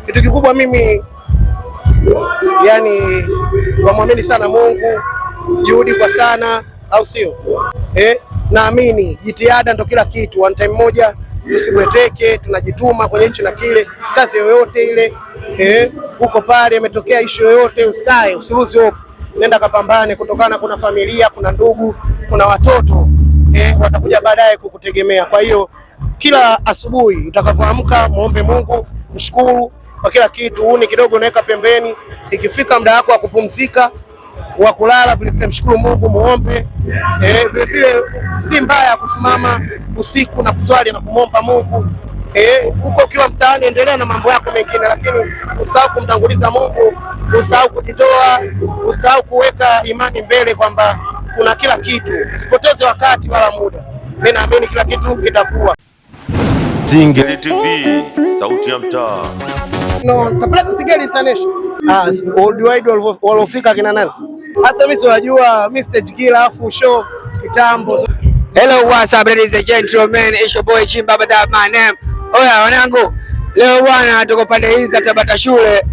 Kitu kikubwa mimi yani wamwamini sana Mungu, juhudi kwa sana, au sio? Naamini jitihada ndo kila kitu. One time moja tusibweteke, tunajituma kwenye nchi na kile, kazi yoyote ile, uko pale imetokea issue yoyote, usikae, usiruhusu hope, nenda kapambane, kutokana kuna familia, kuna ndugu, kuna watoto watakuja baadaye kukutegemea. Kwa hiyo kila asubuhi utakavyoamka, muombe Mungu, mshukuru kwa kila kitu. Ni kidogo naweka pembeni, ikifika muda wako wa kupumzika, wa kulala, vile vile mshukuru Mungu, muombe. Vile vile si mbaya kusimama usiku na kuswali na kumomba Mungu. Huko ukiwa mtaani endelea na mambo yako mengine, lakini usahau kumtanguliza Mungu, usahau kujitoa, usahau kuweka imani mbele kwamba kuna kila kitu. Usipoteze wakati wala muda. Mimi naamini kila kitu kitakuwa. Singeli TV, sauti ya mtaa. Kapeleka Singeli International. Worldwide walofika kina nani? Hasa mimi siwajua, mimi stage killer afu show kitambo. Hello, what's up ladies and gentlemen, it's your boy Chimbaba, that my name. Oya wanangu, leo bwana tuko pande hizi za Tabata shule.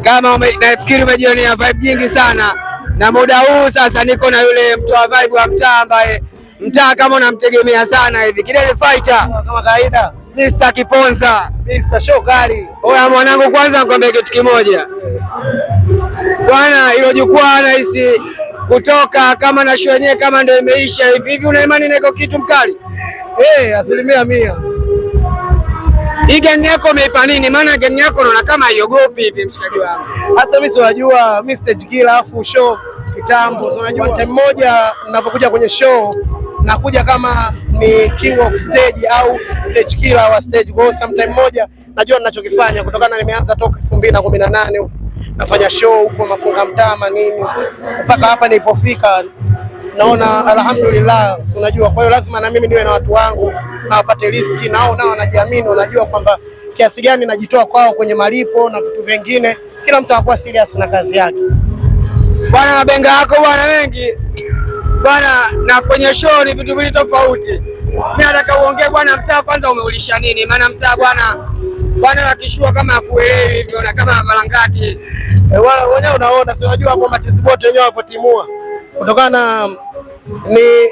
Kama nafikiri umejionea vibe nyingi sana. Na muda huu sasa niko na yule mtu wa vibe wa mtaa ambaye mtaa kama unamtegemea sana hivi. Kidele fighter kama kawaida. Mr. Kiponza, Mr. Show kali. Oya mwanangu, kwanza nikwambie kitu kimoja. Bwana hilo jukwaa nahisi kutoka kama na show yenyewe kama ndio imeisha hivi. Una imani na iko kitu mkali? 100%. Hii gang yako umeipa nini? Maana gang yako unaona kama haiogopi hivi mshikaji wangu. Hasa mimi siwajua, mimi stage killer afu show kitambo. Unajua time moja ninapokuja kwenye show nakuja kama ni king of stage au stage killer wa stage. Kwa sometime moja najua ninachokifanya kutokana nimeanza toka 2018 nafanya show huko Mafunga Mtama nini mpaka hapa nilipofika. Naona alhamdulillah, unajua. Kwa hiyo lazima na mimi niwe na watu wangu na wapate riski, nao wanajiamini, unajua kwamba kiasi gani najitoa kwao kwenye malipo na vitu vingine. Kila mtu anakuwa serious na kazi yake. Bwana mabenga yako bwana mengi bwana, na kwenye show ni vitu vili tofauti. Mimi nataka uongee bwana, mtaa kwanza umeulisha nini? Maana mtaa bwana wakishua kama hakuelewi hivi, na kama balangati wala wenyewe unaona, si unajua hapo machezi bote wenyewe wapotimua kutokana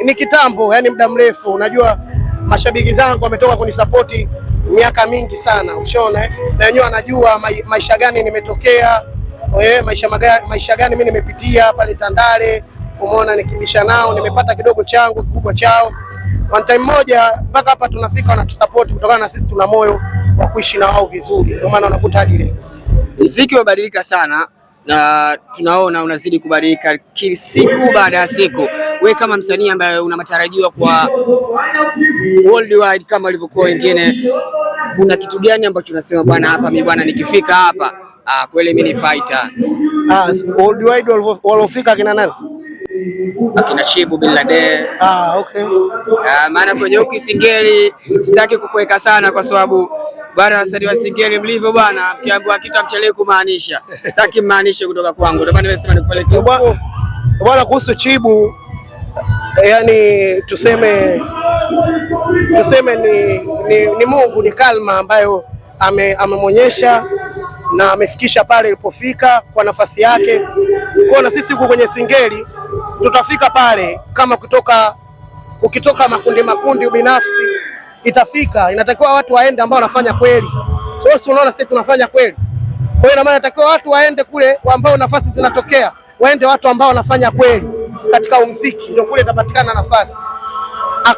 ni kitambo, yani muda mrefu. Unajua mashabiki zangu wametoka kunisapoti miaka mingi sana, ushaona na wenyewe wanajua maisha gani nimetokea, maisha gani mimi nimepitia pale Tandale. Umeona, nikibisha nao nimepata kidogo changu kikubwa chao. One time moja mpaka hapa tunafika, wanatusupport kutokana na sisi tuna moyo wa kuishi na wao vizuri, ndio maana unakuta hadi leo muziki umebadilika sana na tunaona unazidi kubadilika kila siku baada ya siku. Wewe kama msanii ambaye una matarajio kwa worldwide kama walivyokuwa wengine, kuna kitu gani ambacho unasema bwana, hapa mimi bwana nikifika hapa kweli mimi ni fighter? Worldwide walofika kina nani? Akina Chibu Bin Laden. Okay. Maana kwenye huku Singeli sitaki kukuweka sana kwa sababu bwana wasanii wa Singeli mlivyo bwana, mkiambiwa kitu amchelewe kumaanisha. Sitaki maanishe kutoka kwangu. Ndio maana nimesema nikupeleke bwana. Kuhusu Chibu, yani tuseme ni Mungu, ni kalma ambayo amemonyesha na amefikisha pale ilipofika kwa nafasi yake. Kwa na sisi huko kwenye Singeli tutafika pale, kama ukitoka makundi binafsi itafika. Inatakiwa watu waende ambao wanafanya kweli. Si unaona sisi tunafanya kweli. Kwa hiyo maana inatakiwa watu waende kule ambao nafasi zinatokea, waende watu ambao wanafanya kweli katika muziki, ndio kule itapatikana nafasi.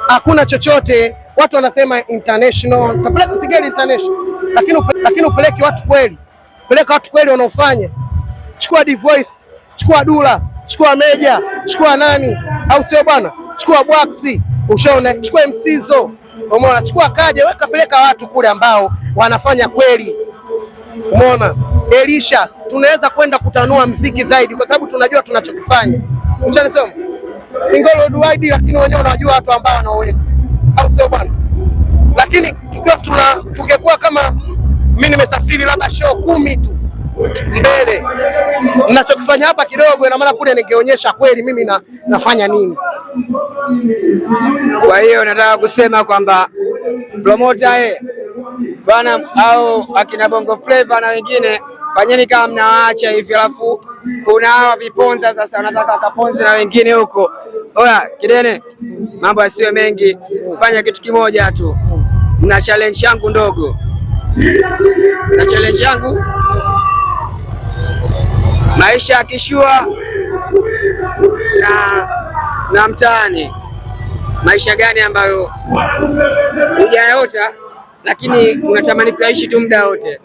Hakuna chochote watu wanasema international, kapeleka Singeli International, lakini upeleke watu kweli. Peleka watu kweli wanaofanya. Chukua D-Voice, chukua Dula, chukua Meja, chukua nani, au sio bwana? Chukua Bwaxi, ushaona, chukua Msizo, umeona, chukua Kaje, weka peleka watu kule ambao wanafanya kweli. Umeona? Elisha, tunaweza kwenda kutanua muziki zaidi kwa sababu tunajua tunachokifanya. Unanisema? Single worldwide, lakini wenyewe wanajua watu ambao wanaoenda. Au sio bwana? Lakini tungekuwa kama mimi nimesafiri labda show 10 tu mbele, ninachokifanya hapa kidogo, ina maana kule ningeonyesha kweli mimi nafanya nini. Kwa hiyo nataka kusema kwamba promoter bwana, au akina Bongo Flava na wengine, fanyeni kama mnawaacha hivi, alafu kuna hawa viponza sasa wanataka wakaponze na wengine huko. Oya Kidene, mambo yasiwe mengi, fanya kitu kimoja tu. Na challenge yangu ndogo, na challenge yangu maisha ya kishua na mtaani. Maisha gani ambayo hujayaota lakini unatamani kuishi tu muda wote?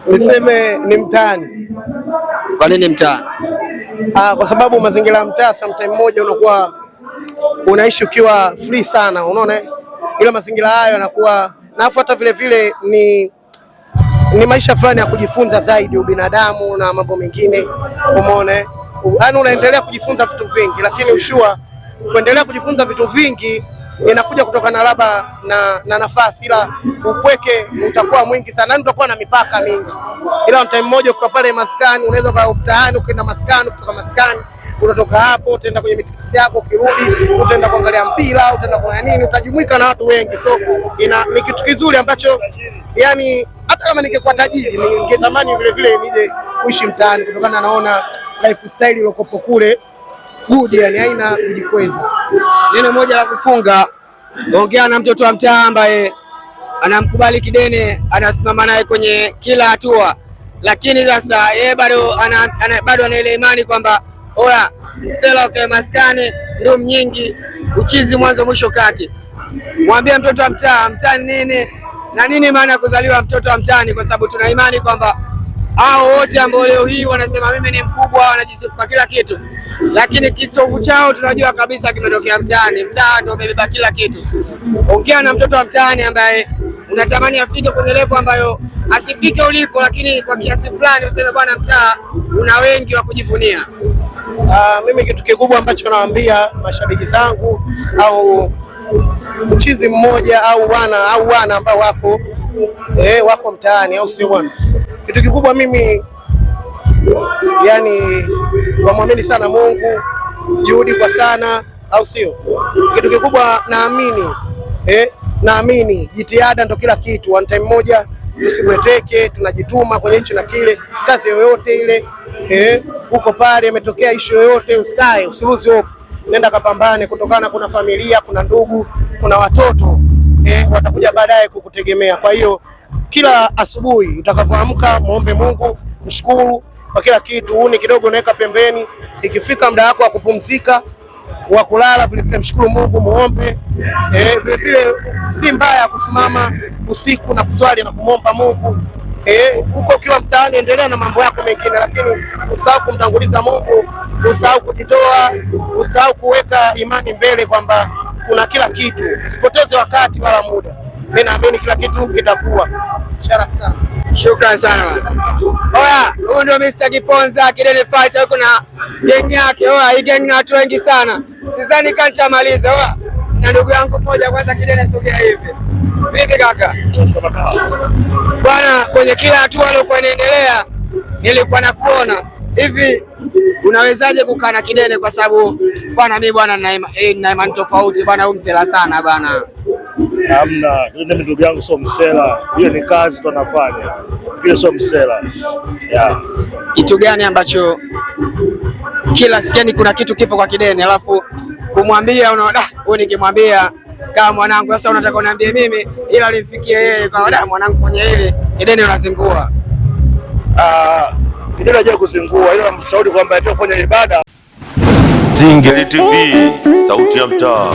Niseme ni mtaani. Kwa nini mtaa? Kwa sababu mazingira ya mtaa sometime moja unakuwa unaishi ukiwa free sana, unaona, ila mazingira hayo yanakuwa nafu, hata vile vile ni maisha fulani ya kujifunza zaidi ubinadamu na mambo mengine, umeona, yaani unaendelea kujifunza vitu vingi, lakini ushua kuendelea kujifunza vitu vingi inakuja kutokana labda na nafasi, ila upweke utakuwa mwingi sana, yani utakuwa na mipaka mingi. Ila time moja uko pale maskani, unaweza kwa mtaani, ukienda maskani, kutoka maskani unatoka hapo utaenda kwenye mitikasi yako, ukirudi utaenda kuangalia mpira, utaenda kwa nini, utajumuika na watu wengi. So ni kitu kizuri ambacho yani hata kama ningekuwa tajiri ningetamani vile vile nije kuishi mtaani, kutokana naona lifestyle iliyokopo kule good, yani haina kujikweza. Neno moja la kufunga, ongea na mtoto wa mtaa ambaye anamkubali Kidene, anasimama naye kwenye kila hatua, lakini sasa yeye bado ana ile imani kwamba oya msela ukae maskani ndio nyingi, uchizi mwanzo mwisho kati. Mwambie mtoto wa mtaa, mtaa nini na nini maana ya kuzaliwa mtoto wa mtaani, kwa sababu tuna imani kwamba hao wote ambao leo hii wanasema mimi ni mkubwa, wanajisifu kwa kila kitu, lakini kitovu chao tunajua kabisa kimetokea mtaani. Mtaa ndio umebeba kila kitu. Ongea na mtoto wa mtaani ambaye unatamani afike kwenye level ambayo asifike ulipo, lakini kwa kiasi fulani useme bwana, mtaa una wengi wa kujivunia. Mimi kitu kikubwa ambacho nawaambia mashabiki zangu au mchizi mmoja au wana ambao wako mtaani, au sio bwana, kitu kikubwa mimi yani wamwamini sana Mungu, juhudi kwa sana, au sio? Kitu kikubwa naamini jitihada ndo kila kitu. One time moja tusibweteke, tunajituma kwenye hichi na kile, kazi yoyote ile huko pale imetokea issue yoyote, usikae, usiruzi hope, nenda kapambane, kutokana kuna familia, kuna ndugu, kuna watoto watakuja baadaye kukutegemea. Kwa hiyo kila asubuhi utakapoamka muombe Mungu, mshukuru kwa kila kitu. Uni kidogo naweka pembeni, ikifika muda wako wa kupumzika, wa kulala, vile vile mshukuru Mungu, muombe. Vile vile si mbaya kusimama usiku na kuswali na kumomba Mungu. Huko ukiwa mtaani endelea na mambo yako mengine, lakini usahau kumtanguliza Mungu, usahau kujitoa, usahau kuweka imani mbele kwamba kuna kila kitu. Usipoteze wakati wala muda. Mimi naamini kila kitu kitakuwa. Sharaf sana. Shukrani sana. Oya, huyu ndio Mr. Kiponza Kidene Fighter, yuko na gang yake. Oya, hii gang na watu wengi sana. Sidhani kama nitamaliza. Oya, na ndugu yangu mmoja kwanza, Kidene sogea hivi. Vipi kaka? Bwana, kwenye kila hatua iliyokuwa inaendelea nilikuwa nakuona. Hivi unawezaje kukaa na Kidene, kwa sababu bwana mimi bwana na imani tofauti bwana, huyu msela sana bwana. Hamna, Kidene ndugu yangu sio msela. Hiyo ni kazi tunafanya. Hiyo sio msela. Yeah. Kitu gani ambacho kila skeni kuna kitu kipo kwa Kidene, alafu kumwambia unaona wewe, nikimwambia kama mwanangu sasa unataka uniambie mimi, ila alimfikia yeye kwa mwanangu kwenye ile Kidene unazingua. Kidene haja kuzingua, ila namshauri kwamba aende kufanya ibada. Zingeli TV, sauti ya mtaa.